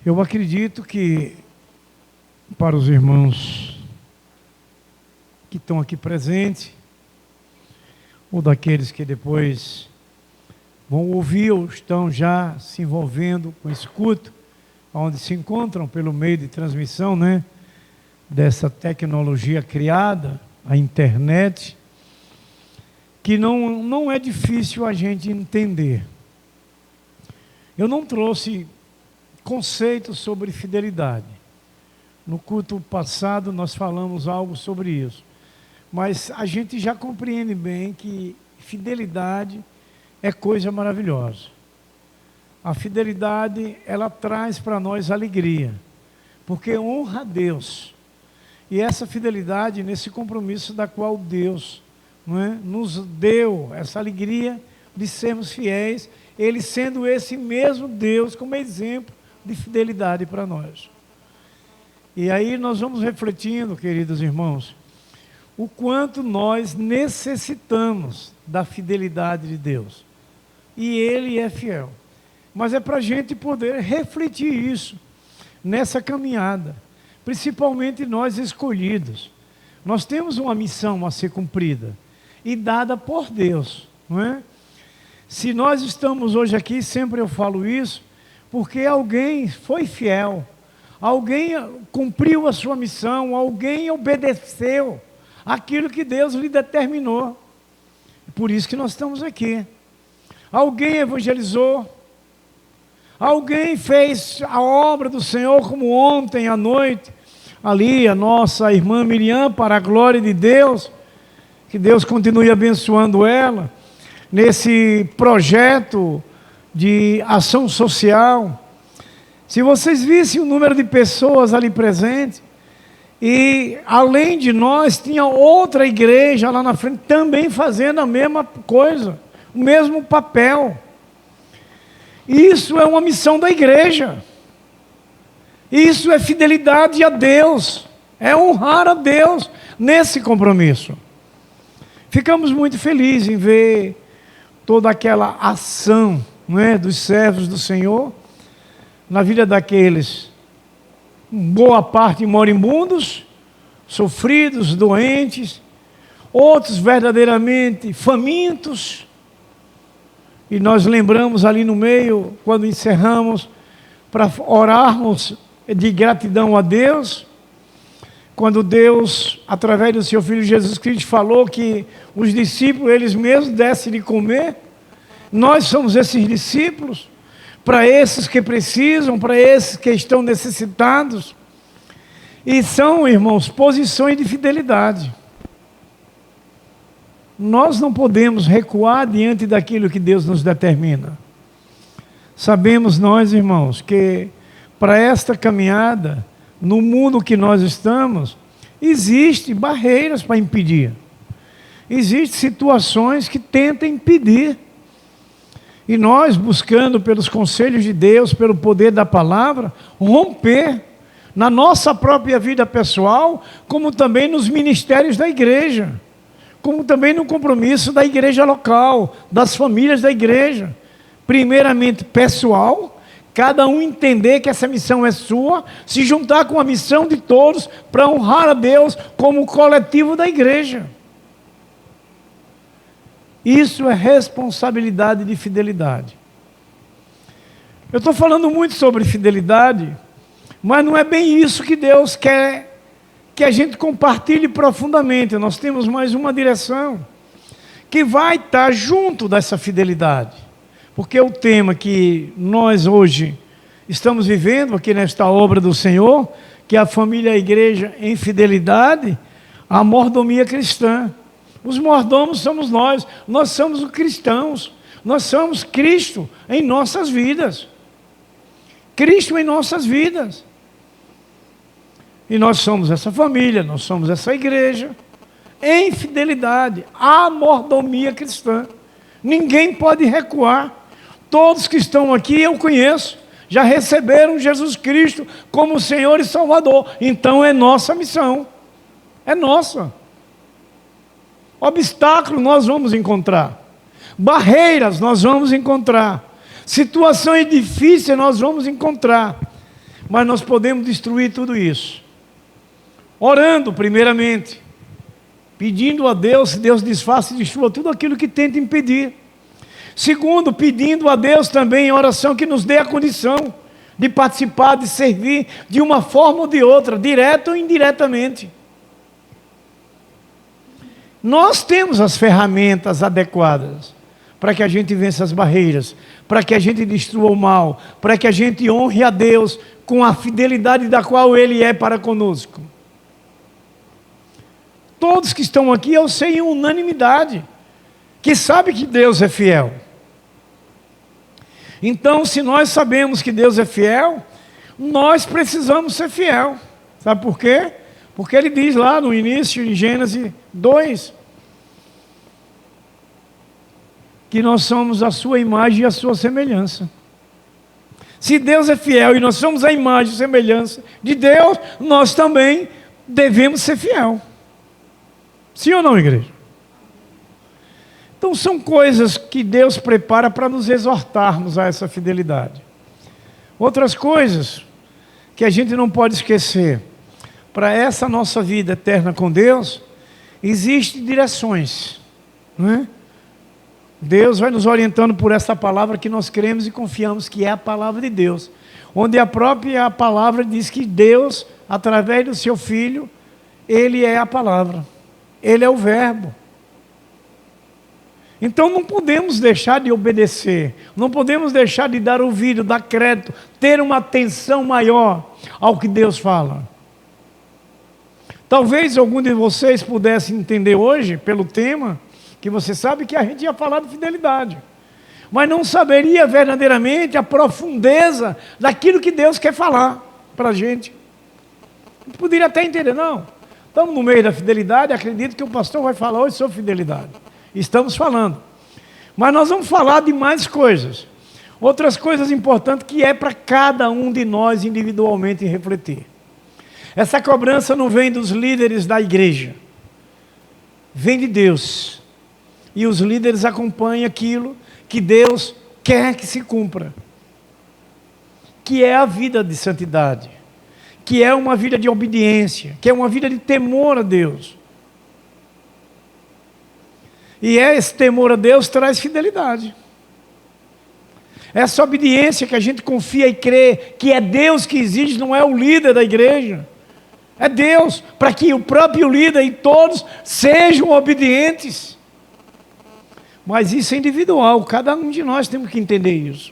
Eu acredito que, para os irmãos que estão aqui presentes, ou daqueles que depois vão ouvir ou estão já se envolvendo com esse culto, onde se encontram pelo meio de transmissão, né, dessa tecnologia criada, a internet, que não é difícil a gente entender. Eu não trouxe conceitos sobre fidelidade. No culto passado nós falamos algo sobre isso. Mas a gente já compreende bem que fidelidade é coisa maravilhosa. A fidelidade, ela traz para nós alegria, porque honra a Deus. E essa fidelidade, nesse compromisso da qual Deus, não é, nos deu essa alegria de sermos fiéis, Ele sendo esse mesmo Deus como exemplo de fidelidade para nós. E aí nós vamos refletindo, queridos irmãos, o quanto nós necessitamos da fidelidade de Deus. E Ele é fiel. Mas é para a gente poder refletir isso nessa caminhada. Principalmente nós escolhidos. Nós temos uma missão a ser cumprida e dada por Deus, não é? Se nós estamos hoje aqui, sempre eu falo isso, porque alguém foi fiel, alguém cumpriu a sua missão, alguém obedeceu aquilo que Deus lhe determinou. Por isso que nós estamos aqui. Alguém evangelizou, alguém fez a obra do Senhor, como ontem à noite, ali a nossa irmã Miriam, para a glória de Deus, que Deus continue abençoando ela, nesse projeto de ação social. Se vocês vissem o número de pessoas ali presentes, e além de nós, tinha outra igreja lá na frente também fazendo a mesma coisa, o mesmo papel. Isso é uma missão da igreja. Isso é fidelidade a Deus, é honrar a Deus nesse compromisso. Ficamos muito felizes em ver toda aquela ação, não é, dos servos do Senhor na vida daqueles, boa parte moribundos, sofridos, doentes, outros verdadeiramente famintos. E nós lembramos ali no meio, quando encerramos, para orarmos de gratidão a Deus, quando Deus, através do seu Filho Jesus Cristo, falou que os discípulos, eles mesmos dessem de comer. Nós somos esses discípulos, para esses que precisam, para esses que estão necessitados. E são, irmãos, posições de fidelidade. Nós não podemos recuar diante daquilo que Deus nos determina. Sabemos nós, irmãos, que para esta caminhada, no mundo que nós estamos, existem barreiras para impedir. Existem situações que tentam impedir. E nós, buscando pelos conselhos de Deus, pelo poder da palavra, romper na nossa própria vida pessoal, como também nos ministérios da igreja, como também no compromisso da igreja local, das famílias da igreja. Primeiramente pessoal, cada um entender que essa missão é sua, se juntar com a missão de todos para honrar a Deus como coletivo da igreja. Isso é responsabilidade de fidelidade. Eu estou falando muito sobre fidelidade, mas não é bem isso que Deus quer que a gente compartilhe profundamente. Nós temos mais uma direção que vai estar junto dessa fidelidade. Porque o tema que nós hoje estamos vivendo aqui nesta obra do Senhor, que é a família e a igreja em fidelidade, a mordomia cristã. Os mordomos somos nós somos os cristãos, nós somos Cristo em nossas vidas. Cristo em nossas vidas. E nós somos essa família, nós somos essa igreja, em fidelidade, a mordomia cristã. Ninguém pode recuar. Todos que estão aqui eu conheço, já receberam Jesus Cristo como Senhor e Salvador. Então é nossa missão, é nossa. Obstáculos nós vamos encontrar, barreiras nós vamos encontrar, situações difíceis nós vamos encontrar, Mas nós podemos destruir tudo isso orando primeiramente, pedindo a Deus que Deus desfaça e destrua tudo aquilo que tenta impedir. Segundo, pedindo a Deus também em oração que nos dê a condição de participar, de servir de uma forma ou de outra, direta ou indiretamente. Nós temos as ferramentas adequadas para que a gente vença as barreiras, para que a gente destrua o mal, para que a gente honre a Deus com a fidelidade da qual Ele é para conosco. Todos que estão aqui, eu sei em unanimidade, que sabe que Deus é fiel. Então, se nós sabemos que Deus é fiel, nós precisamos ser fiel. Sabe por quê? Porque Ele diz lá no início, em Gênesis 2, que nós somos a sua imagem e a sua semelhança. Se Deus é fiel e nós somos a imagem e semelhança de Deus, nós também devemos ser fiel. Sim ou não, igreja? Então são coisas que Deus prepara para nos exortarmos a essa fidelidade. Outras coisas que a gente não pode esquecer. Para essa nossa vida eterna com Deus, existem direções, não é? Deus vai nos orientando por essa palavra que nós cremos e confiamos que é a palavra de Deus. Onde a própria palavra diz que Deus, através do seu Filho, Ele é a palavra. Ele é o verbo. Então não podemos deixar de obedecer, não podemos deixar de dar ouvido, dar crédito, ter uma atenção maior ao que Deus fala. Talvez algum de vocês pudesse entender hoje, pelo tema, que você sabe que a gente ia falar de fidelidade, mas não saberia verdadeiramente a profundeza daquilo que Deus quer falar para a gente. Poderia até entender, não, estamos no meio da fidelidade, acredito que o pastor vai falar hoje sobre fidelidade. Estamos falando. Mas nós vamos falar de mais coisas. Outras coisas importantes que é para cada um de nós individualmente refletir. Essa cobrança não vem dos líderes da igreja. Vem de Deus. E os líderes acompanham aquilo que Deus quer que se cumpra. Que é a vida de santidade. Que é uma vida de obediência. Que é uma vida de temor a Deus. E esse temor a Deus traz fidelidade. Essa obediência que a gente confia e crê que é Deus que exige, não é o líder da igreja. É Deus, para que o próprio líder e todos sejam obedientes. Mas isso é individual, cada um de nós temos que entender isso.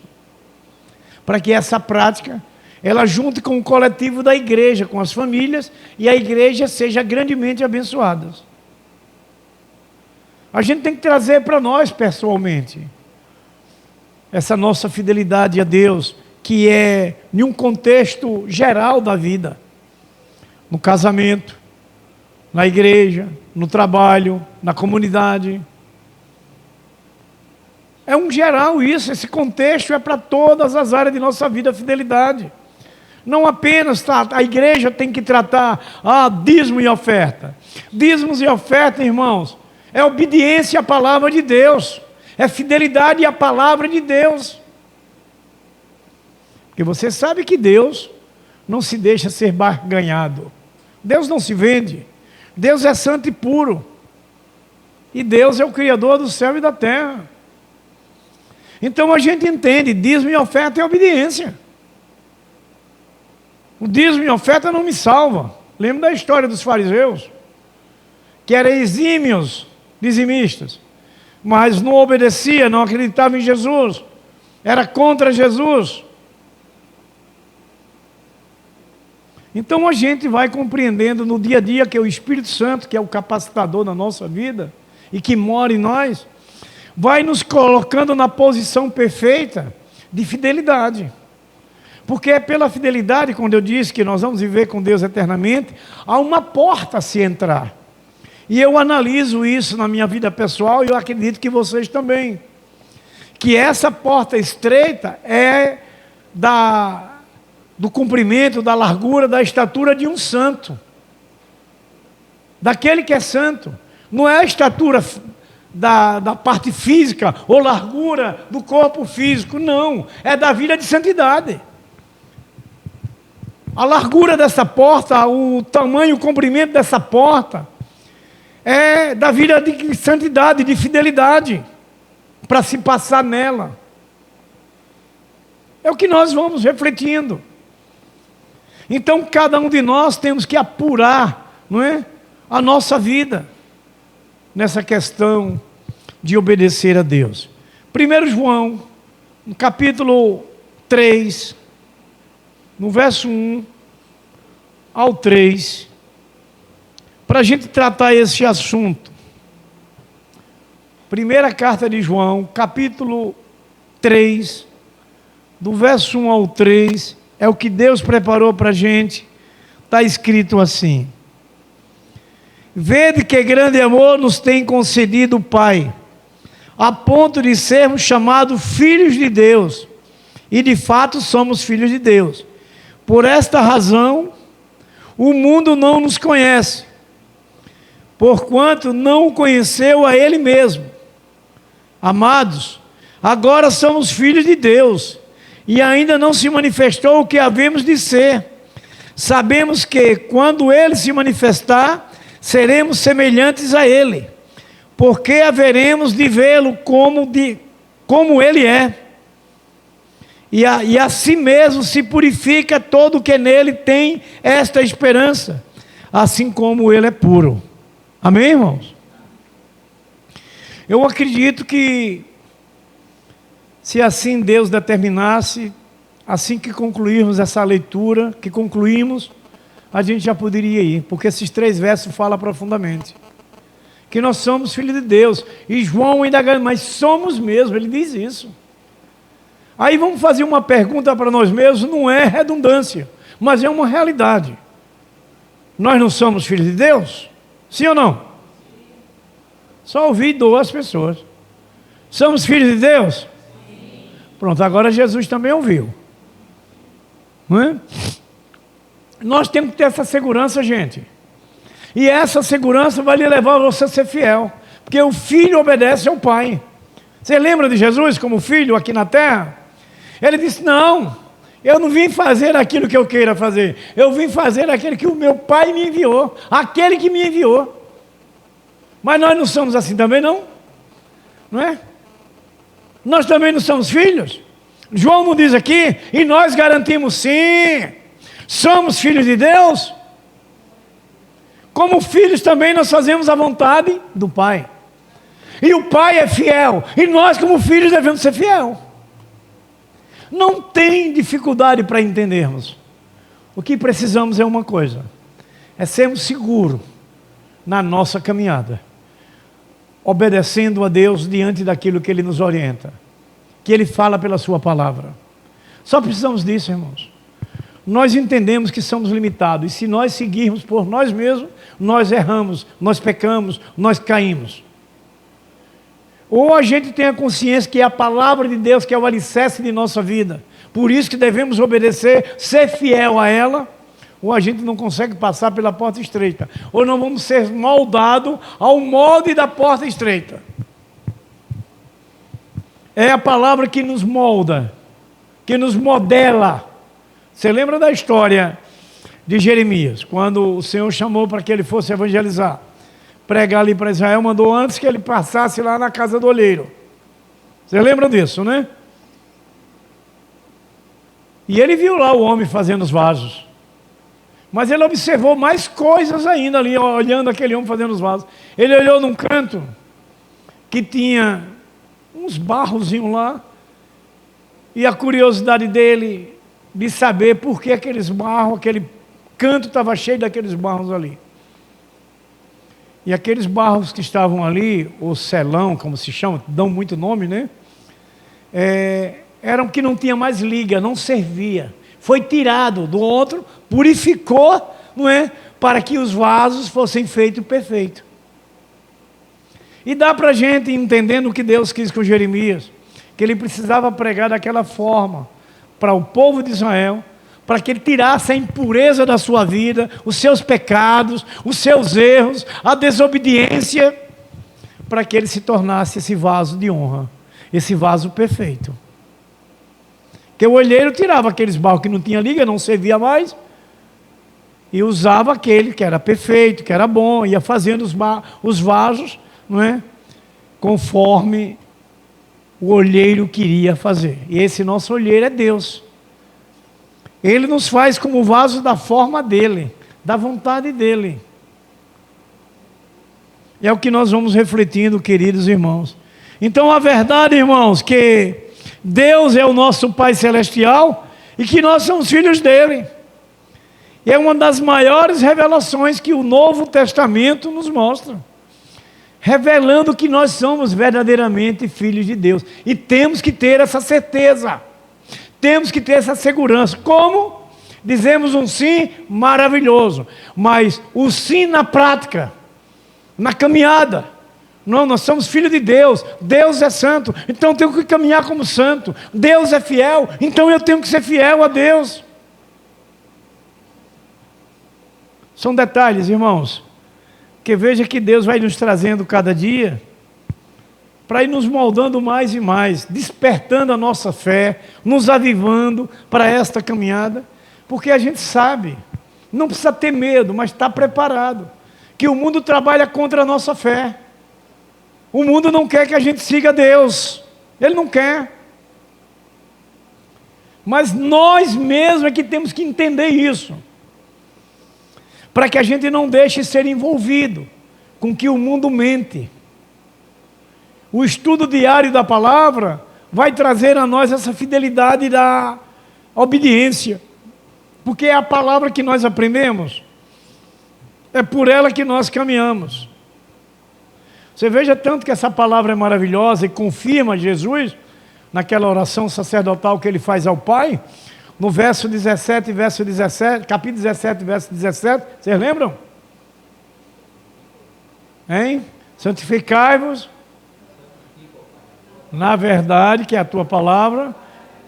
Para que essa prática, ela junte com o coletivo da igreja, com as famílias, e a igreja seja grandemente abençoada. A gente tem que trazer para nós pessoalmente essa nossa fidelidade a Deus, que é em um contexto geral da vida, no casamento, na igreja, no trabalho, na comunidade. É um geral isso, esse contexto é para todas as áreas de nossa vida, a fidelidade. Não apenas a igreja tem que tratar dízimo e oferta. Dízimos e oferta, irmãos, é obediência à palavra de Deus. É fidelidade à palavra de Deus. Porque você sabe que Deus não se deixa ser barganhado. Deus não se vende. Deus é santo e puro. E Deus é o Criador do céu e da terra. Então a gente entende, dízimo e oferta é obediência. O dízimo e oferta não me salva. Lembra da história dos fariseus? Que eram exímios dizimistas, mas não obedecia, não acreditava em Jesus, era contra Jesus. Então a gente vai compreendendo no dia a dia que o Espírito Santo, que é o capacitador da nossa vida, e que mora em nós, vai nos colocando na posição perfeita de fidelidade. Porque é pela fidelidade, quando eu disse que nós vamos viver com Deus eternamente, há uma porta a se entrar. E eu analiso isso na minha vida pessoal e eu acredito que vocês também. Que essa porta estreita é do comprimento, da largura, da estatura de um santo. Daquele que é santo. Não é a estatura da parte física ou largura do corpo físico, não. É da vida de santidade. A largura dessa porta, o tamanho, o comprimento dessa porta, é da vida de santidade, de fidelidade, para se passar nela. É o que nós vamos refletindo. Então, cada um de nós temos que apurar, não é, a nossa vida nessa questão de obedecer a Deus. 1 João, no capítulo 3, no verso 1 ao 3, para a gente tratar esse assunto. Primeira carta de João, capítulo 3, do verso 1 ao 3, é o que Deus preparou para a gente. Está escrito assim: vede que grande amor nos tem concedido o Pai, a ponto de sermos chamados filhos de Deus, e de fato somos filhos de Deus. Por esta razão, o mundo não nos conhece, porquanto não o conheceu a Ele mesmo. Amados, agora somos filhos de Deus, e ainda não se manifestou o que havemos de ser. Sabemos que, quando Ele se manifestar, seremos semelhantes a Ele, porque haveremos de vê-lo como Ele é. E a si mesmo se purifica todo o que nele tem esta esperança, assim como Ele é puro. Amém, irmãos? Eu acredito que, se assim Deus determinasse, assim que concluirmos essa leitura, que concluímos, a gente já poderia ir, porque esses 3 versos falam profundamente que nós somos filhos de Deus. E João ainda ganha, mas somos mesmo, ele diz isso. Aí vamos fazer uma pergunta para nós mesmos, não é redundância, mas é uma realidade. Nós não somos filhos de Deus? Sim ou não? Só ouvi 2 pessoas. Somos filhos de Deus? Sim. Pronto, agora Jesus também ouviu. Não é? Nós temos que ter essa segurança, gente. E essa segurança vai lhe levar a você a ser fiel, porque o filho obedece ao pai. Você lembra de Jesus como filho aqui na terra? Ele disse: não, eu não vim fazer aquilo que eu queira fazer, eu vim fazer aquilo que o meu pai me enviou, aquele que me enviou. Mas nós não somos assim também, não? Não é? Nós também não somos filhos? João não diz aqui, e nós garantimos sim, somos filhos de Deus. Como filhos também nós fazemos a vontade do Pai. E o Pai é fiel, e nós como filhos devemos ser fiel. Não tem dificuldade para entendermos. O que precisamos é uma coisa: é sermos seguros na nossa caminhada, obedecendo a Deus diante daquilo que Ele nos orienta, que Ele fala pela sua palavra. Só precisamos disso, irmãos. Nós entendemos que somos limitados, e se nós seguirmos por nós mesmos, nós erramos, nós pecamos, nós caímos. Ou a gente tem a consciência que é a palavra de Deus que é o alicerce de nossa vida, por isso que devemos obedecer, ser fiel a ela, ou a gente não consegue passar pela porta estreita, ou não vamos ser moldados ao molde da porta estreita. É a palavra que nos molda, que nos modela. Você lembra da história de Jeremias, quando o Senhor chamou para que ele fosse evangelizar, pregar ali para Israel, mandou antes que ele passasse lá na casa do olheiro. Você lembra disso, né? E ele viu lá o homem fazendo os vasos, mas ele observou mais coisas ainda ali, olhando aquele homem fazendo os vasos. Ele olhou num canto que tinha uns barrozinhos lá, e a curiosidade dele de saber por que aqueles barros, aquele canto estava cheio daqueles barros ali. E aqueles barros que estavam ali, ou selão, como se chama, dão muito nome, né? Eram que não tinha mais liga, não servia. Foi tirado do outro, purificou, não é? Para que os vasos fossem feitos perfeitos. E dá para a gente, entendendo o que Deus quis com Jeremias, que ele precisava pregar daquela forma para o povo de Israel, para que ele tirasse a impureza da sua vida, os seus pecados, os seus erros, a desobediência, para que ele se tornasse esse vaso de honra, esse vaso perfeito. Que o olheiro tirava aqueles barros que não tinha liga, não servia mais, e usava aquele que era perfeito, que era bom, ia fazendo os vasos, não é? Conforme o olheiro queria fazer. E esse nosso olheiro é Deus. Ele nos faz como vaso da forma dele, da vontade dele. É o que nós vamos refletindo, queridos irmãos. Então a verdade, irmãos, que Deus é o nosso Pai Celestial e que nós somos filhos dele. E é uma das maiores revelações que o Novo Testamento nos mostra. Revelando que nós somos verdadeiramente filhos de Deus. E temos que ter essa certeza. Temos que ter essa segurança. Como? Dizemos um sim maravilhoso. Mas o sim na prática, na caminhada. Não, nós somos filhos de Deus. Deus é santo, então eu tenho que caminhar como santo. Deus é fiel, então eu tenho que ser fiel a Deus. São detalhes, irmãos, que veja que Deus vai nos trazendo cada dia para ir nos moldando mais e mais, despertando a nossa fé, nos avivando para esta caminhada, porque a gente sabe, não precisa ter medo, mas está preparado, que o mundo trabalha contra a nossa fé. O mundo não quer que a gente siga Deus, ele não quer. Mas nós mesmos é que temos que entender isso, para que a gente não deixe ser envolvido com que o mundo mente. O estudo diário da palavra vai trazer a nós essa fidelidade da obediência, porque é a palavra que nós aprendemos, é por ela que nós caminhamos. Você veja tanto que essa palavra é maravilhosa e confirma Jesus naquela oração sacerdotal que ele faz ao Pai, no verso 17, capítulo 17, verso 17, vocês lembram? Hein? Santificai-vos na verdade, que é a tua palavra,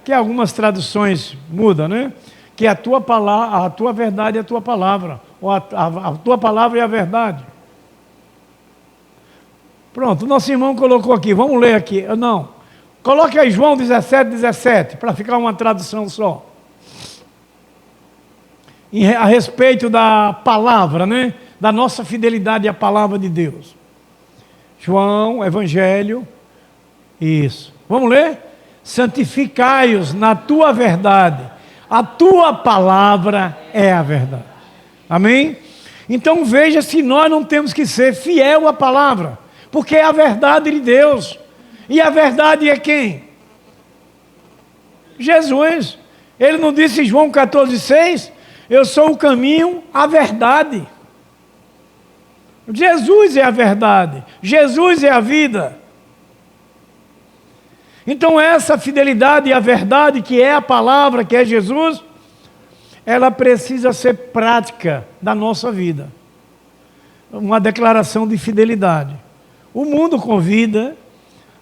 que algumas traduções mudam, né? Que é a tua palavra, a tua verdade é a tua palavra, ou a tua palavra é a verdade. Pronto, o nosso irmão colocou aqui, vamos ler aqui. Não, coloque aí João 17, 17, para ficar uma tradução só. A respeito da palavra, né? Da nossa fidelidade à palavra de Deus. João, Evangelho, isso. Vamos ler? Santificai-os na tua verdade. A tua palavra é a verdade. Amém? Então veja se nós não temos que ser fiel à palavra, porque é a verdade de Deus. E a verdade é quem? Jesus. Ele não disse em João 14,6? Eu sou o caminho, a verdade. Jesus é a verdade. Jesus é a vida. Então essa fidelidade e a verdade, que é a palavra, que é Jesus, ela precisa ser prática da nossa vida. Uma declaração de fidelidade. O mundo convida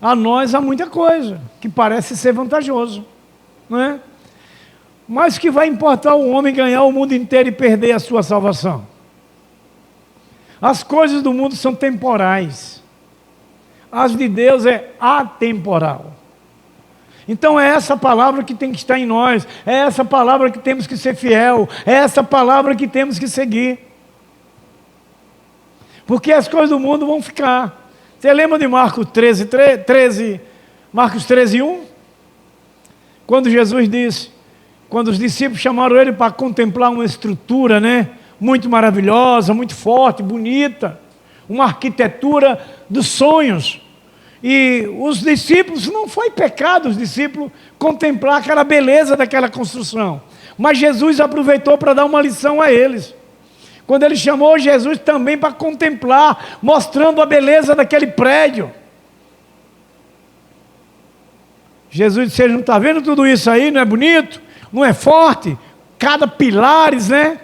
a nós a muita coisa, que parece ser vantajoso, não é? Mas que vai importar o homem ganhar o mundo inteiro e perder a sua salvação? As coisas do mundo são temporais. As de Deus é atemporal. Então é essa palavra que tem que estar em nós, é essa palavra que temos que ser fiel, é essa palavra que temos que seguir. Porque as coisas do mundo vão ficar. Você lembra de Marcos 13:1? Quando Jesus disse, quando os discípulos chamaram ele para contemplar uma estrutura, né, muito maravilhosa, muito forte, bonita, uma arquitetura dos sonhos. E os discípulos, não foi pecado os discípulos contemplar aquela beleza daquela construção. Mas Jesus aproveitou para dar uma lição a eles. Quando ele chamou Jesus também para contemplar, mostrando a beleza daquele prédio. Jesus disse, não está vendo tudo isso aí? Não é bonito? Não é forte? Cada pilares, né?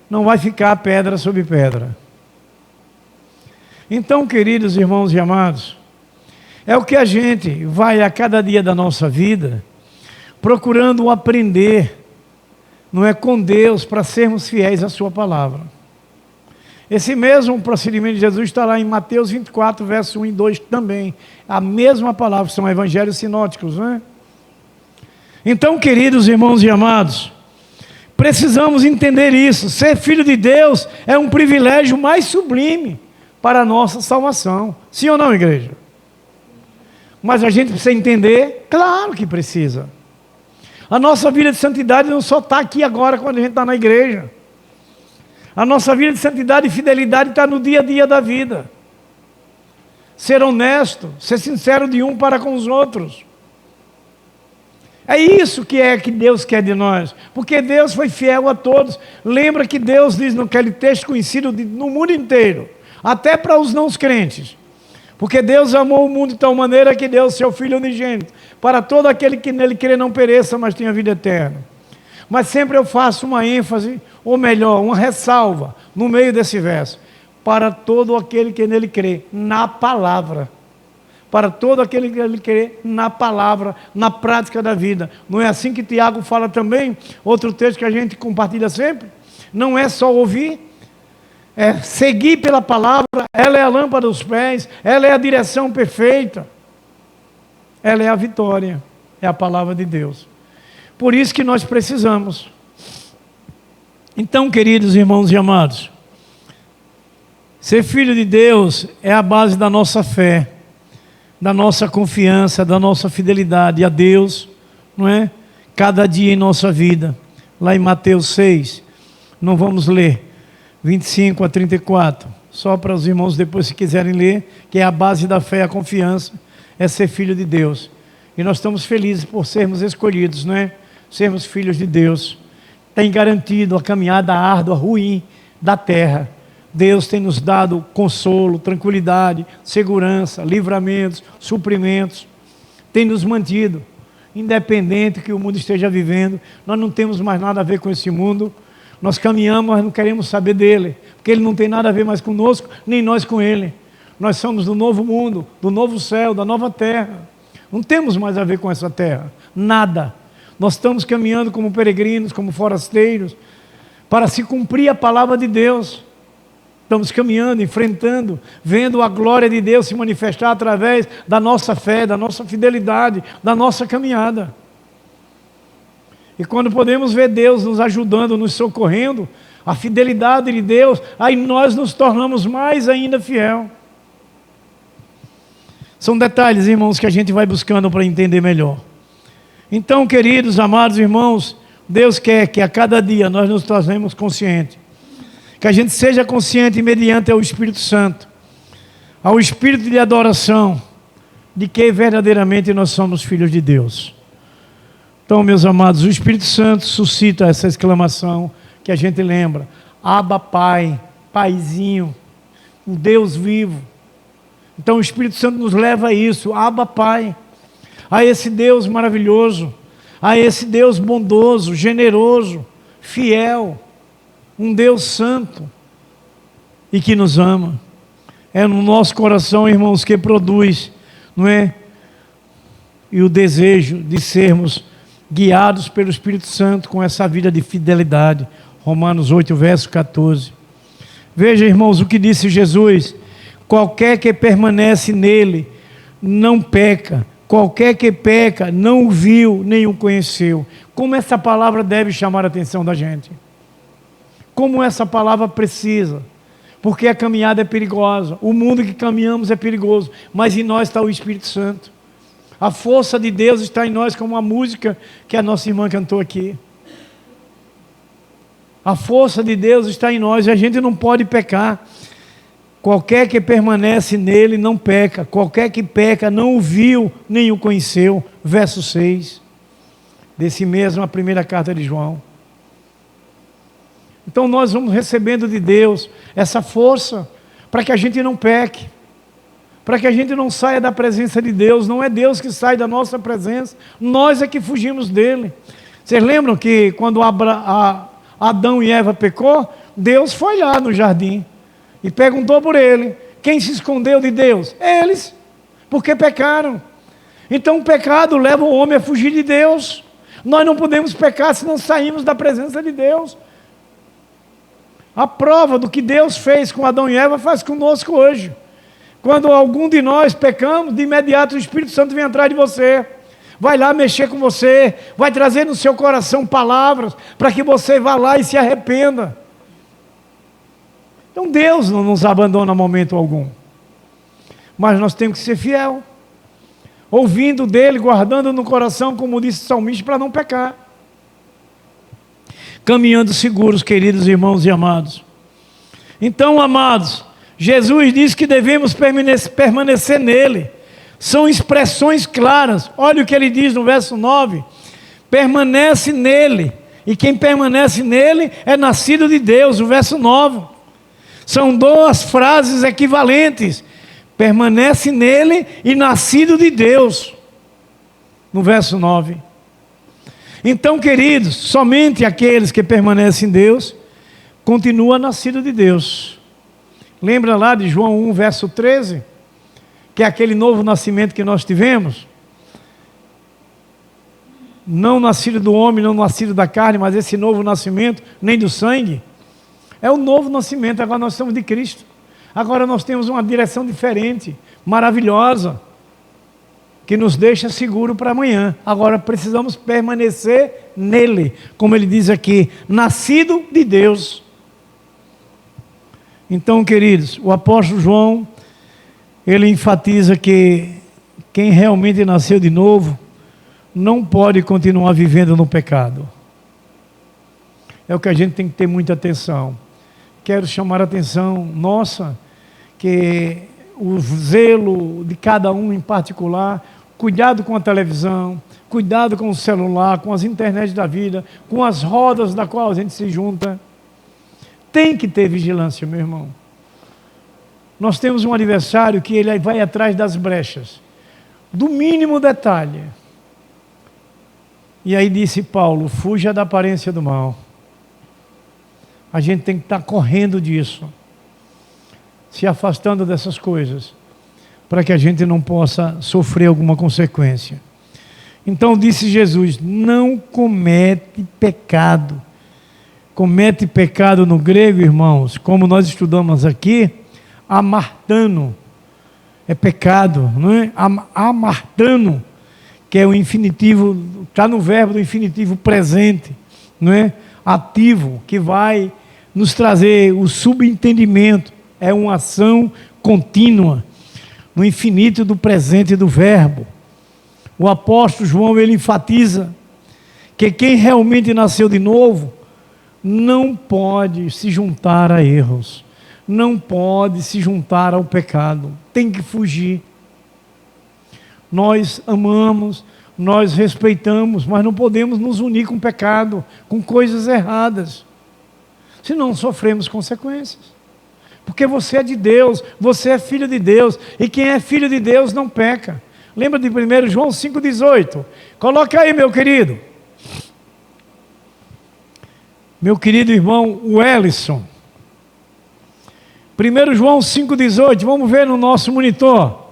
Não vai ficar pedra sobre pedra. Então, queridos irmãos e amados, é o que a gente vai a cada dia da nossa vida procurando aprender, não é, com Deus, para sermos fiéis à sua palavra. Esse mesmo procedimento de Jesus está lá em Mateus 24, verso 1 e 2 também. A mesma palavra, são evangelhos sinóticos, não é? Então, queridos irmãos e amados, Precisamos entender isso. Ser filho de Deus é um privilégio mais sublime para a nossa salvação. Sim ou não, igreja? Mas a gente precisa entender? Claro que precisa. A nossa vida de santidade não só está aqui agora quando a gente está na igreja. A nossa vida de santidade e fidelidade está no dia a dia da vida. Ser honesto, ser sincero de um para com os outros. É isso que Deus quer de nós. Porque Deus foi fiel a todos. Lembra que Deus diz naquele texto conhecido no mundo inteiro, até para os não crentes. Porque Deus amou o mundo de tal maneira que deu o seu Filho unigênito, para todo aquele que nele crê não pereça, mas tenha vida eterna. Mas sempre eu faço uma ênfase, ou melhor, uma ressalva, no meio desse verso. Para todo aquele que nele crê, na palavra. Para todo aquele que nele crê, na palavra, na prática da vida. Não é assim que Tiago fala também? Outro texto que a gente compartilha sempre? Não é só ouvir, é seguir pela palavra. Ela é a lâmpada dos pés, ela é a direção perfeita, ela é a vitória, é a palavra de Deus. Por isso que nós precisamos. Então, queridos irmãos e amados, ser filho de Deus é a base da nossa fé, da nossa confiança, da nossa fidelidade a Deus, não é? Cada dia em nossa vida. Lá em Mateus 6, não vamos ler 25 a 34, só para os irmãos depois, se quiserem ler, que é a base da fé, a confiança, é ser filho de Deus. E nós estamos felizes por sermos escolhidos, não é? Sermos filhos de Deus. Tem garantido a caminhada árdua, ruim da terra. Deus tem nos dado consolo, tranquilidade, segurança, livramentos, suprimentos. Tem nos mantido, independente que o mundo esteja vivendo. Nós não temos mais nada a ver com esse mundo. Nós caminhamos, mas não queremos saber dele, porque ele não tem nada a ver mais conosco, nem nós com ele. Nós somos do novo mundo, do novo céu, da nova terra. Não temos mais a ver com essa terra, nada. Nós estamos caminhando como peregrinos, como forasteiros, para se cumprir a palavra de Deus. Estamos caminhando, enfrentando, vendo a glória de Deus se manifestar através da nossa fé, da nossa fidelidade, da nossa caminhada. E quando podemos ver Deus nos ajudando, nos socorrendo, a fidelidade de Deus, aí nós nos tornamos mais ainda fiel. São detalhes, irmãos, que a gente vai buscando para entender melhor. Então, queridos, amados irmãos, Deus quer que a cada dia nós nos tornemos conscientes. Que a gente seja consciente mediante ao Espírito Santo, ao Espírito de adoração, de que verdadeiramente nós somos filhos de Deus. Então, meus amados, o Espírito Santo suscita essa exclamação que a gente lembra. Abba, Pai, Paizinho, o Deus vivo. Então o Espírito Santo nos leva a isso, Abba, Pai, a esse Deus maravilhoso, a esse Deus bondoso, generoso, fiel, um Deus santo e que nos ama. É no nosso coração, irmãos, que produz, não é? E o desejo de sermos guiados pelo Espírito Santo com essa vida de fidelidade. Romanos 8, verso 14. Veja, irmãos, o que disse Jesus: qualquer que permanece nele não peca, qualquer que peca não o viu nem o conheceu. Como essa palavra deve chamar a atenção da gente, como essa palavra precisa, porque a caminhada é perigosa, o mundo que caminhamos é perigoso, mas em nós está o Espírito Santo. A força de Deus está em nós, como a música que a nossa irmã cantou aqui. A força de Deus está em nós e a gente não pode pecar. Qualquer que permanece nele não peca. Qualquer que peca não o viu nem o conheceu. Verso 6. Desse mesmo, a primeira carta de João. Então nós vamos recebendo de Deus essa força para que a gente não peque, para que a gente não saia da presença de Deus. Não é Deus que sai da nossa presença, nós é que fugimos dele. Vocês lembram que quando Adão e Eva pecou, Deus foi lá no jardim e perguntou por ele: quem se escondeu de Deus? Eles, porque pecaram. Então o pecado leva o homem a fugir de Deus. Nós não podemos pecar se não saímos da presença de Deus. A prova do que Deus fez com Adão e Eva faz conosco hoje. Quando algum de nós pecamos, de imediato o Espírito Santo vem atrás de você. vai lá mexer com você, vai trazer no seu coração palavras para que você vá lá e se arrependa. Então Deus não nos abandona em momento algum, mas nós temos que ser fiel, ouvindo dele, guardando no coração, como disse o salmista, para não pecar, caminhando seguros, queridos irmãos e amados. Então, amados, Jesus diz que devemos permanecer nele. São expressões claras. Olha o que ele diz no verso 9: permanece nele, e quem permanece nele é nascido de Deus. O verso 9, são duas frases equivalentes: permanece nele e nascido de Deus, no verso 9. Então, queridos, somente aqueles que permanecem em Deus continuam nascidos de Deus. Lembra lá de João 1, verso 13? Que é aquele novo nascimento que nós tivemos? Não nascido do homem, não nascido da carne, mas esse novo nascimento, nem do sangue. É o novo nascimento. Agora nós somos de Cristo. Agora nós temos uma direção diferente, maravilhosa, que nos deixa seguro para amanhã. Agora precisamos permanecer nele, como ele diz aqui, nascido de Deus. Então, queridos, o apóstolo João, ele enfatiza que quem realmente nasceu de novo não pode continuar vivendo no pecado. É o que a gente tem que ter muita atenção. Quero chamar a atenção nossa, que o zelo de cada um em particular, cuidado com a televisão, cuidado com o celular, com as internets da vida, com as rodas da qual a gente se junta. Tem que ter vigilância, meu irmão. Nós temos um adversário que ele vai atrás das brechas, do mínimo detalhe. E aí disse Paulo: fuja da aparência do mal. A gente tem que estar correndo disso, se afastando dessas coisas, para que a gente não possa sofrer alguma consequência. Então disse Jesus: não comete pecado. Comete pecado no grego, irmãos, como nós estudamos aqui, amartano, é pecado, não é? Amartano, que é o infinitivo, está no verbo do infinitivo presente, não é? Ativo, que vai nos trazer o subentendimento, é uma ação contínua, no infinito do presente do verbo. O apóstolo João, ele enfatiza que quem realmente nasceu de novo não pode se juntar a erros, não pode se juntar ao pecado, tem que fugir. Nós amamos, nós respeitamos, mas não podemos nos unir com o pecado, com coisas erradas, senão sofremos consequências. Porque você é de Deus, você é filho de Deus, e quem é filho de Deus não peca. Lembra de 1 João 5,18? Coloca aí, meu querido. Meu querido irmão Wellison. 1 João 5,18, vamos ver no nosso monitor.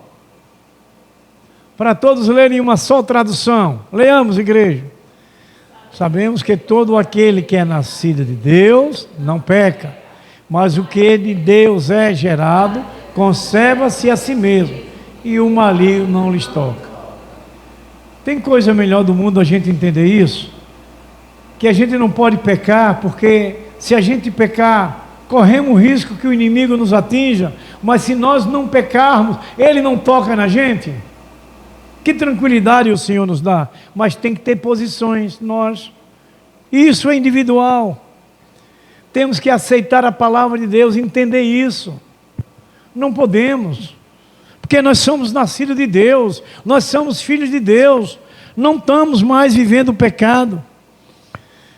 Para todos lerem uma só tradução. Leamos, igreja. Sabemos que todo aquele que é nascido de Deus não peca, mas o que de Deus é gerado, conserva-se a si mesmo, e o maligno não lhes toca. Tem coisa melhor do mundo a gente entender isso? Que a gente não pode pecar, porque se a gente pecar, corremos o risco que o inimigo nos atinja, mas se nós não pecarmos, ele não toca na gente. Que tranquilidade o Senhor nos dá, mas tem que ter posições, nós. Isso é individual. Temos que aceitar a palavra de Deus, entender isso. Não podemos, porque nós somos nascidos de Deus, nós somos filhos de Deus, não estamos mais vivendo o pecado.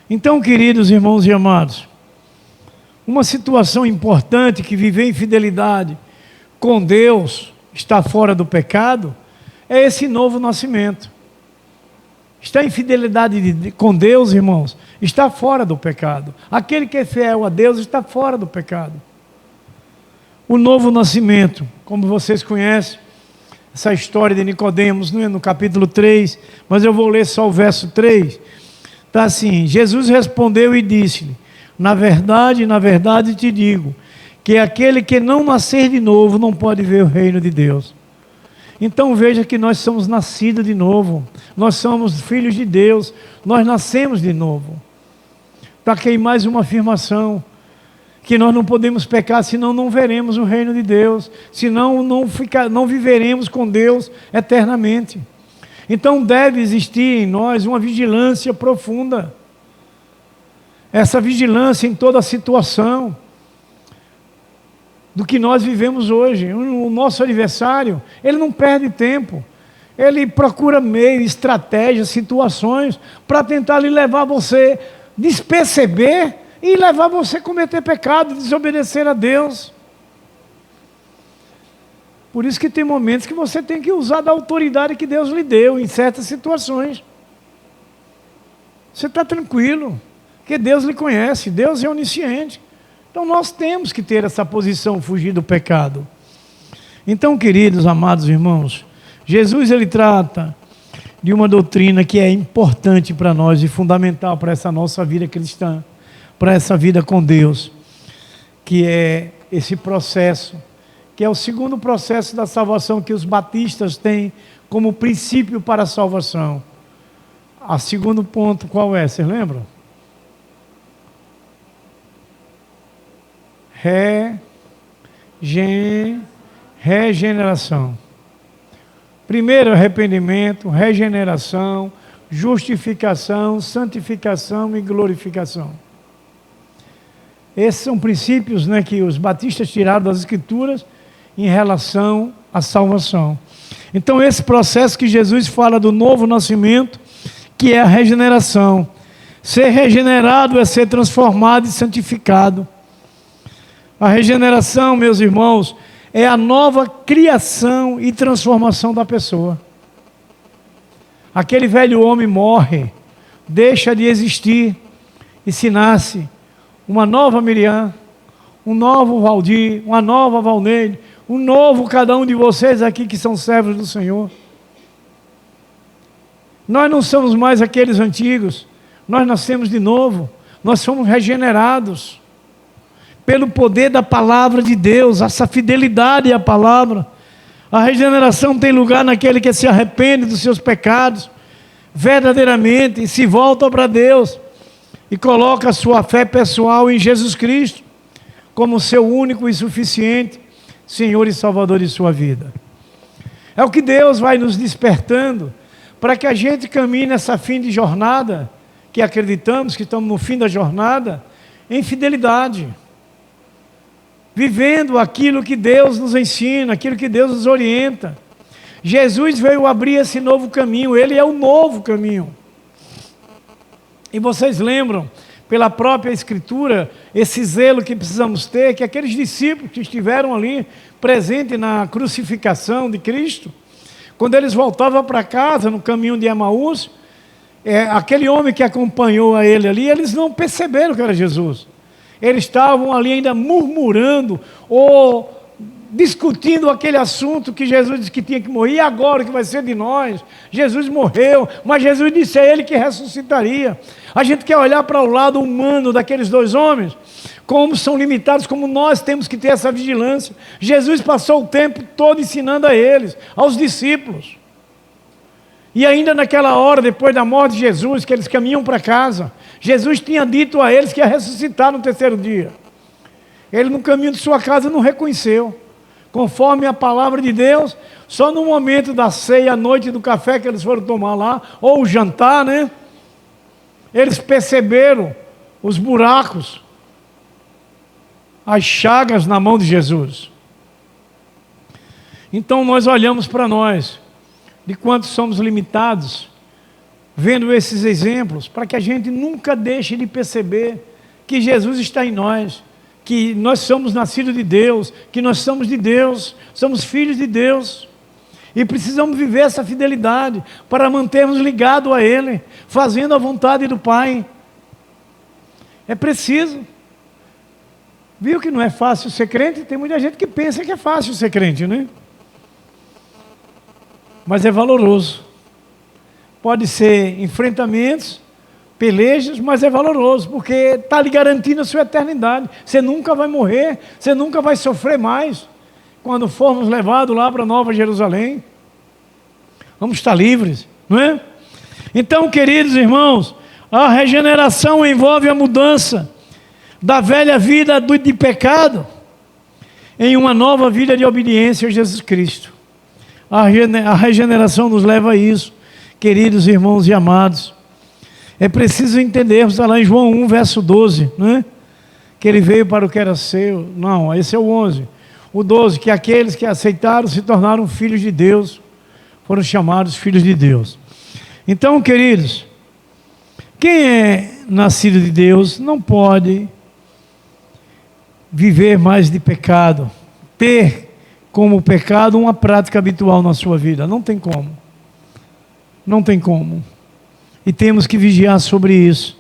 Então, queridos irmãos e amados, uma situação importante que viver em fidelidade com Deus, está fora do pecado, é esse novo nascimento. Está em fidelidade com Deus, irmãos, está fora do pecado. Aquele que é fiel a Deus está fora do pecado. O novo nascimento, como vocês conhecem, essa história de Nicodemos, não é? No capítulo 3, mas eu vou ler só o verso 3. Está assim: Jesus respondeu e disse-lhe: na verdade te digo, que aquele que não nascer de novo não pode ver o reino de Deus. Então veja que nós somos nascidos de novo, nós somos filhos de Deus, nós nascemos de novo. Está aqui mais uma afirmação, que nós não podemos pecar, senão não veremos o reino de Deus, senão não viveremos com Deus eternamente. Então deve existir em nós uma vigilância profunda, essa vigilância em toda a situação do que nós vivemos hoje. O nosso adversário, ele não perde tempo, ele procura meio, estratégias, situações para tentar lhe levar você desperceber e levar você a cometer pecado, desobedecer a Deus. Por isso que tem momentos que você tem que usar da autoridade que Deus lhe deu em certas situações. Você está tranquilo, porque Deus lhe conhece, Deus é onisciente. Então nós temos que ter essa posição, fugir do pecado. Então, queridos, amados irmãos, Jesus ele trata de uma doutrina que é importante para nós e fundamental para essa nossa vida cristã, para essa vida com Deus, que é esse processo, que é o segundo processo da salvação que os batistas têm como princípio para a salvação. O segundo ponto qual é? Vocês lembram? Regeneração. Primeiro, arrependimento, regeneração, justificação, santificação e glorificação. Esses são princípios, né, que os batistas tiraram das Escrituras em relação à salvação. Então, esse processo que Jesus fala do novo nascimento, que é a regeneração. Ser regenerado é ser transformado e santificado. A regeneração, meus irmãos, é a nova criação e transformação da pessoa. Aquele velho homem morre, deixa de existir e se nasce uma nova Miriam, um novo Valdir, uma nova Valneide, um novo cada um de vocês aqui que são servos do Senhor. Nós não somos mais aqueles antigos, nós nascemos de novo, nós somos regenerados pelo poder da palavra de Deus, essa fidelidade à palavra. A regeneração tem lugar naquele que se arrepende dos seus pecados, verdadeiramente, e se volta para Deus, e coloca a sua fé pessoal em Jesus Cristo, como seu único e suficiente Senhor e Salvador de sua vida. É o que Deus vai nos despertando, para que a gente caminhe nessa fim de jornada, que acreditamos que estamos no fim da jornada, em fidelidade, vivendo aquilo que Deus nos ensina, aquilo que Deus nos orienta. Jesus veio abrir esse novo caminho, Ele é o novo caminho. E vocês lembram, pela própria Escritura, esse zelo que precisamos ter, que aqueles discípulos que estiveram ali, presentes na crucificação de Cristo, quando eles voltavam para casa, no caminho de Emaús, aquele homem que acompanhou a ele ali, eles não perceberam que era Jesus. Eles estavam ali ainda murmurando ou discutindo aquele assunto que Jesus disse que tinha que morrer. E agora o que vai ser de nós? Jesus morreu, mas Jesus disse a ele que ressuscitaria. A gente quer olhar para o lado humano daqueles dois homens, como são limitados, como nós temos que ter essa vigilância. Jesus passou o tempo todo ensinando a eles, aos discípulos. E ainda naquela hora, depois da morte de Jesus, que eles caminham para casa, Jesus tinha dito a eles que ia ressuscitar no terceiro dia. Ele no caminho de sua casa não reconheceu. Conforme a palavra de Deus, só no momento da ceia, à noite do café que eles foram tomar lá, ou o jantar, né? Eles perceberam os buracos, as chagas na mão de Jesus. Então nós olhamos para nós, de quanto somos limitados, vendo esses exemplos, para que a gente nunca deixe de perceber que Jesus está em nós, que nós somos nascidos de Deus, que nós somos de Deus, somos filhos de Deus, e precisamos viver essa fidelidade, para mantermos ligados a Ele, fazendo a vontade do Pai. É preciso. Viu que não é fácil ser crente? Tem muita gente que pensa que é fácil ser crente, né? Mas é valoroso. Pode ser enfrentamentos, pelejas, mas é valoroso, porque está lhe garantindo a sua eternidade. Você nunca vai morrer, você nunca vai sofrer mais, quando formos levados lá para Nova Jerusalém. vamos estar livres, não é? Então, queridos irmãos, a regeneração envolve a mudança da velha vida de pecado em uma nova vida de obediência a Jesus Cristo. A regeneração nos leva a isso, queridos irmãos e amados. É preciso entendermos, está lá em João 1, verso 12, não é? Que ele veio para o que era seu. Não, esse é o 11. O 12, que aqueles que aceitaram se tornaram filhos de Deus, foram chamados filhos de Deus. Então, queridos, quem é nascido de Deus não pode viver mais de pecado, ter como pecado uma prática habitual na sua vida. Não tem como. Não tem como. E temos que vigiar sobre isso,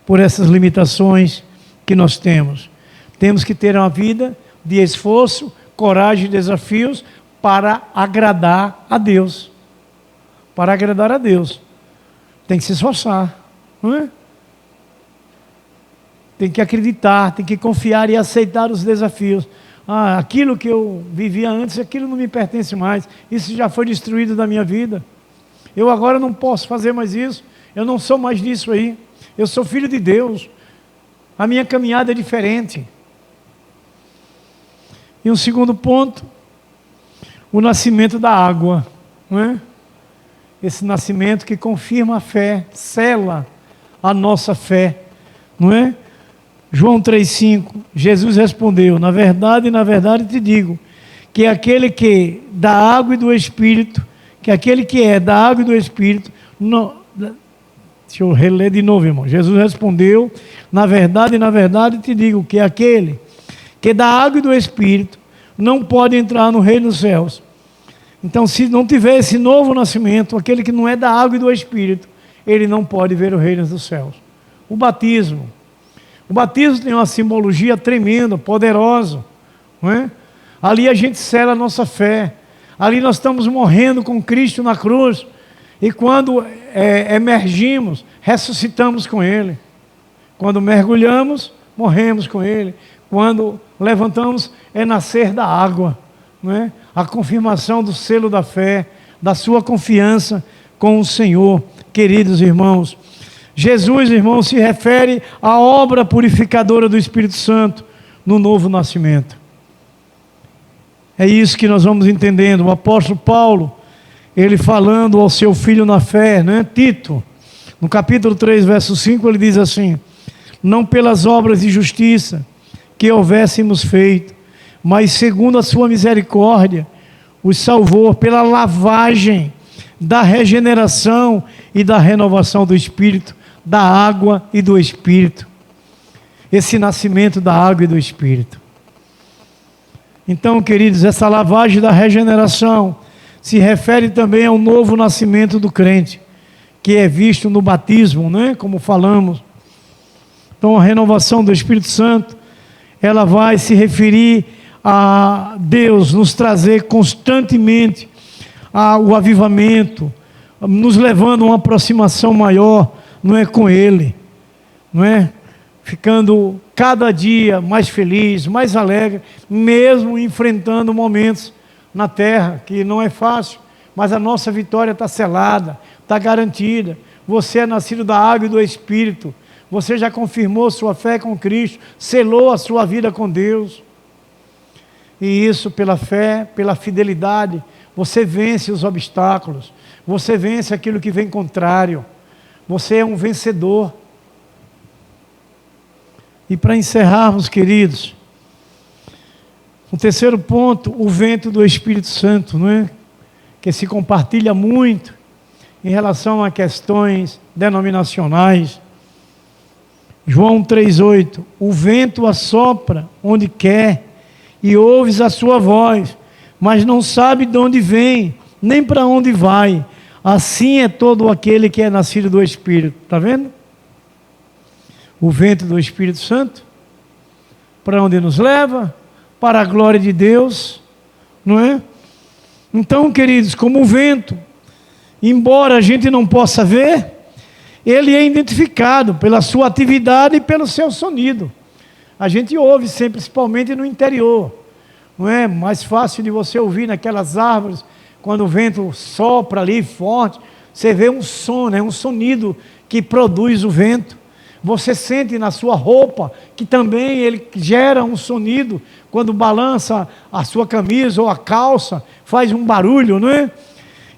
por essas limitações que nós temos. Temos que ter uma vida de esforço, coragem e desafios para agradar a Deus. Para agradar a Deus. Tem que se esforçar, não é? Tem que acreditar, tem que confiar e aceitar os desafios. Aquilo que eu vivia antes, aquilo não me pertence mais. Isso já foi destruído da minha vida. Eu agora não posso fazer mais isso. Eu não sou mais disso aí. Eu sou filho de Deus. A minha caminhada é diferente. E um segundo ponto, o nascimento da água, não é? Esse nascimento que confirma a fé, sela a nossa fé, não é? João 3,5, Jesus respondeu: na verdade te digo, que aquele que da água e do Espírito, que aquele que é da água e do Espírito, não, deixa eu reler de novo, irmão. Jesus respondeu: na verdade te digo, que aquele que da água e do Espírito não pode entrar no reino dos céus. Então, se não tiver esse novo nascimento, aquele que não é da água e do Espírito, ele não pode ver o reino dos céus. O batismo tem uma simbologia tremenda, poderosa, não é? Ali a gente sela a nossa fé, ali nós estamos morrendo com Cristo na cruz, e quando emergimos, ressuscitamos com Ele. Quando mergulhamos, morremos com Ele. Quando levantamos, é nascer da água, não é? A confirmação do selo da fé, da sua confiança com o Senhor. Queridos irmãos, Jesus, irmãos, se refere à obra purificadora do Espírito Santo no novo nascimento. É isso que nós vamos entendendo. O apóstolo Paulo, ele falando ao seu filho na fé, né? Tito, no capítulo 3, verso 5, ele diz assim: não pelas obras de justiça que houvéssemos feito, mas segundo a sua misericórdia, os salvou pela lavagem da regeneração e da renovação do Espírito, da água e do Espírito. Esse nascimento da água e do Espírito. Então, queridos, essa lavagem da regeneração se refere também ao novo nascimento do crente, que é visto no batismo, né? Como falamos. Então, a renovação do Espírito Santo, ela vai se referir a Deus nos trazer constantemente o avivamento, nos levando a uma aproximação maior, não é, com Ele, não é? Ficando cada dia mais feliz, mais alegre, mesmo enfrentando momentos na terra que não é fácil, mas a nossa vitória está selada, está garantida. Você é nascido da água e do Espírito, você já confirmou sua fé com Cristo, selou a sua vida com Deus. E isso, pela fé, pela fidelidade, você vence os obstáculos, você vence aquilo que vem contrário, você é um vencedor. E para encerrarmos, queridos, o terceiro ponto, o vento do Espírito Santo, não é? Que se compartilha muito em relação a questões denominacionais. João 3,8, o vento assopra onde quer, e ouves a sua voz, mas não sabe de onde vem, nem para onde vai. Assim é todo aquele que é nascido do Espírito. Está vendo? O vento do Espírito Santo, para onde nos leva? Para a glória de Deus, não é? Então, queridos, como o vento, embora a gente não possa ver, ele é identificado pela sua atividade e pelo seu sonido. A gente ouve sempre, principalmente no interior, não é? Mais fácil de você ouvir naquelas árvores quando o vento sopra ali forte, você vê um som, né? Um sonido que produz o vento. Você sente na sua roupa que também ele gera um sonido quando balança a sua camisa ou a calça, faz um barulho, não é?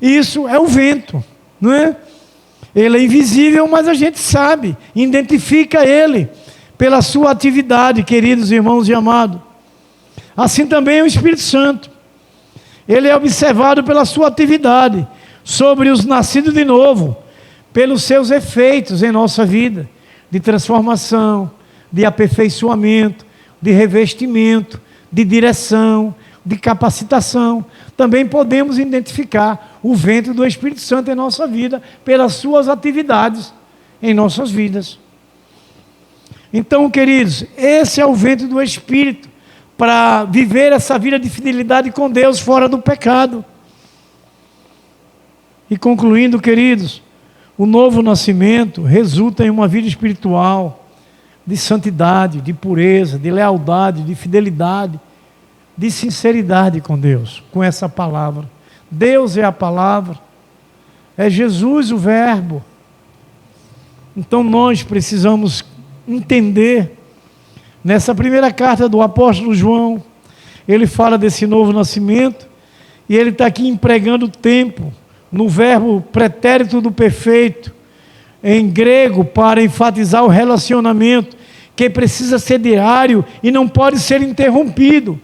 Isso é o vento, não é? Ele é invisível, mas a gente sabe, identifica ele pela sua atividade, queridos irmãos e amados. Assim também é o Espírito Santo. Ele é observado pela sua atividade sobre os nascidos de novo, pelos seus efeitos em nossa vida, de transformação, de aperfeiçoamento, de revestimento, de direção, de capacitação. Também podemos identificar o vento do Espírito Santo em nossa vida, pelas suas atividades em nossas vidas. Então, queridos, esse é o vento do Espírito, para viver essa vida de fidelidade com Deus, fora do pecado. E concluindo, queridos, o novo nascimento resulta em uma vida espiritual, de santidade, de pureza, de lealdade, de fidelidade, de sinceridade com Deus, com essa palavra. Deus é a palavra, é Jesus o verbo. Então nós precisamos entender, nessa primeira carta do apóstolo João, ele fala desse novo nascimento, e ele está aqui empregando tempo, no verbo pretérito do perfeito, em grego, para enfatizar o relacionamento, que precisa ser diário e não pode ser interrompido,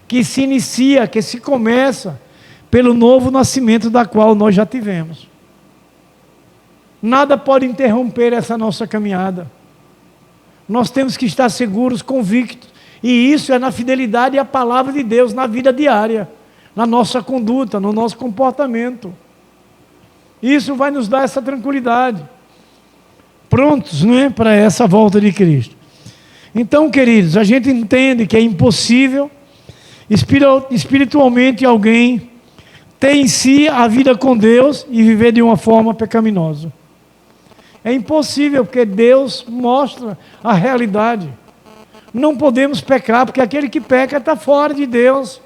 que se inicia, que se começa, pelo novo nascimento da qual nós já tivemos. Nada pode interromper essa nossa caminhada. Nós temos que estar seguros, convictos, e isso é na fidelidade à palavra de Deus, na vida diária, na nossa conduta, no nosso comportamento. Isso vai nos dar essa tranquilidade, prontos, não é, para essa volta de Cristo. Então, queridos, a gente entende que é impossível espiritualmente alguém ter em si a vida com Deus e viver de uma forma pecaminosa. É impossível, porque Deus mostra a realidade. Não podemos pecar, porque aquele que peca está fora de Deus,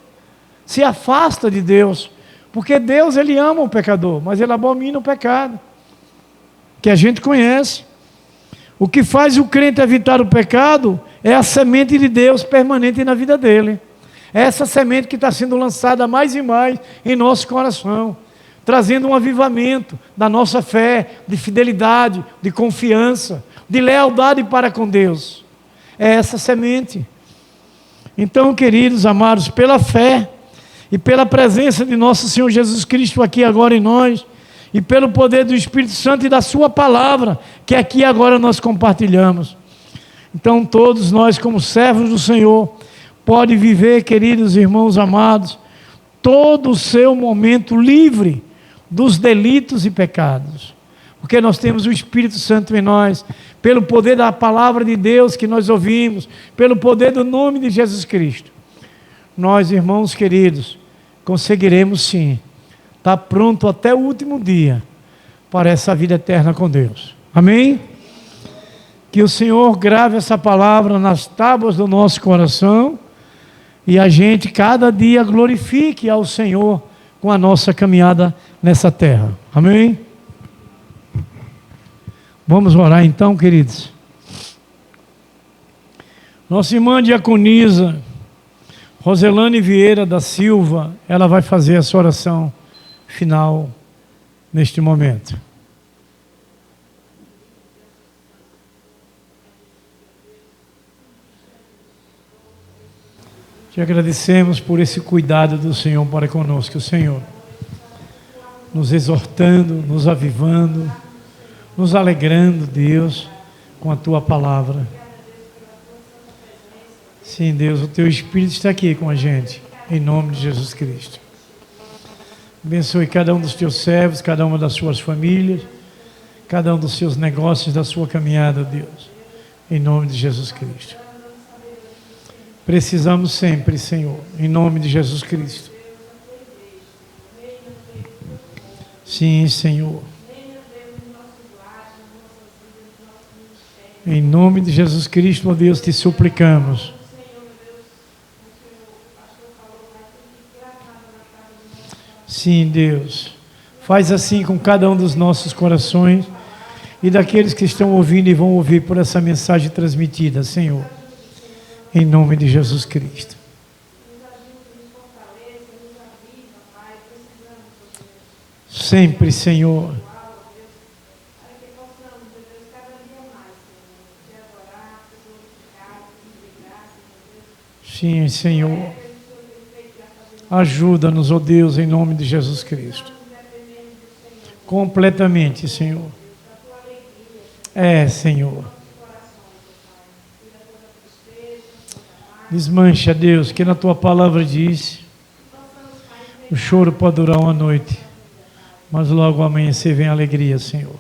se afasta de Deus, porque Deus, ele ama o pecador, mas ele abomina o pecado, que a gente conhece. O que faz o crente evitar o pecado é a semente de Deus permanente na vida dele. É essa semente que está sendo lançada mais e mais em nosso coração, trazendo um avivamento da nossa fé, de fidelidade, de confiança, de lealdade para com Deus. É essa semente. Então, queridos amados, pela fé e pela presença de nosso Senhor Jesus Cristo aqui agora em nós, e pelo poder do Espírito Santo e da sua palavra, que aqui agora nós compartilhamos. Então todos nós, como servos do Senhor, pode viver, queridos irmãos amados, todo o seu momento livre dos delitos e pecados, porque nós temos o Espírito Santo em nós, pelo poder da palavra de Deus que nós ouvimos, pelo poder do nome de Jesus Cristo. Nós, irmãos queridos, conseguiremos sim estar pronto até o último dia para essa vida eterna com Deus. Amém? Que o Senhor grave essa palavra nas tábuas do nosso coração e a gente cada dia glorifique ao Senhor com a nossa caminhada nessa terra. Amém? Vamos orar então, queridos. Nossa irmã diaconisa Roselane Vieira da Silva, ela vai fazer essa oração final neste momento. Te agradecemos por esse cuidado do Senhor para conosco, Senhor, nos exortando, nos avivando, nos alegrando, Deus, com a Tua palavra. Sim, Deus, o Teu Espírito está aqui com a gente, em nome de Jesus Cristo. Abençoe cada um dos Teus servos, cada uma das suas famílias, cada um dos seus negócios, da sua caminhada, Deus, em nome de Jesus Cristo. Precisamos sempre, Senhor, em nome de Jesus Cristo. Sim, Senhor. Em nome de Jesus Cristo, ó Deus, te suplicamos. Sim, Deus. Faz assim com cada um dos nossos corações e daqueles que estão ouvindo e vão ouvir por essa mensagem transmitida, Senhor. Em nome de Jesus Cristo. Sempre, Senhor. Sim, Senhor. Ajuda-nos, ó Deus, em nome de Jesus Cristo. Completamente, Senhor. Senhor. Desmancha, Deus, que na Tua palavra diz: o choro pode durar uma noite, mas logo ao amanhecer vem a alegria, Senhor.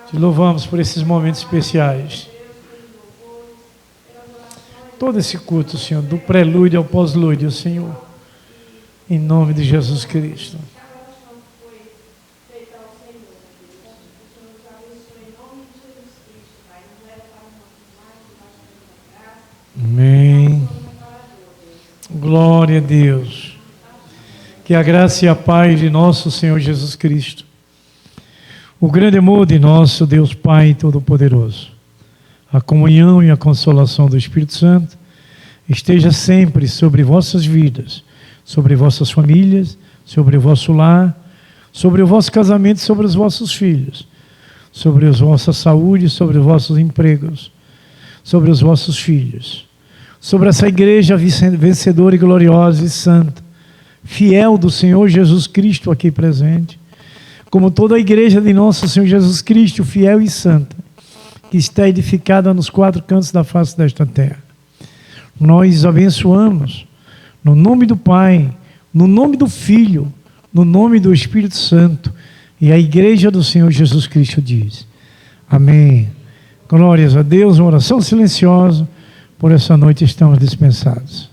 Te louvamos por esses momentos especiais. Todo esse culto, Senhor, do prelúdio ao pós-lúdio, Senhor, em nome de Jesus Cristo. Amém. Glória a Deus. Que a graça e a paz de nosso Senhor Jesus Cristo, o grande amor de nosso Deus Pai Todo-Poderoso, a comunhão e a consolação do Espírito Santo esteja sempre sobre vossas vidas, sobre vossas famílias, sobre o vosso lar, sobre o vosso casamento, sobre os vossos filhos, sobre a vossa saúde, sobre os vossos empregos, sobre os vossos filhos, sobre essa igreja vencedora e gloriosa e santa, fiel do Senhor Jesus Cristo aqui presente, como toda a igreja de nosso Senhor Jesus Cristo, fiel e santa, que está edificada nos quatro cantos da face desta terra. Nós abençoamos no nome do Pai, no nome do Filho, no nome do Espírito Santo, e a igreja do Senhor Jesus Cristo diz: amém. Glórias a Deus. Uma oração silenciosa. Por essa noite estamos dispensados.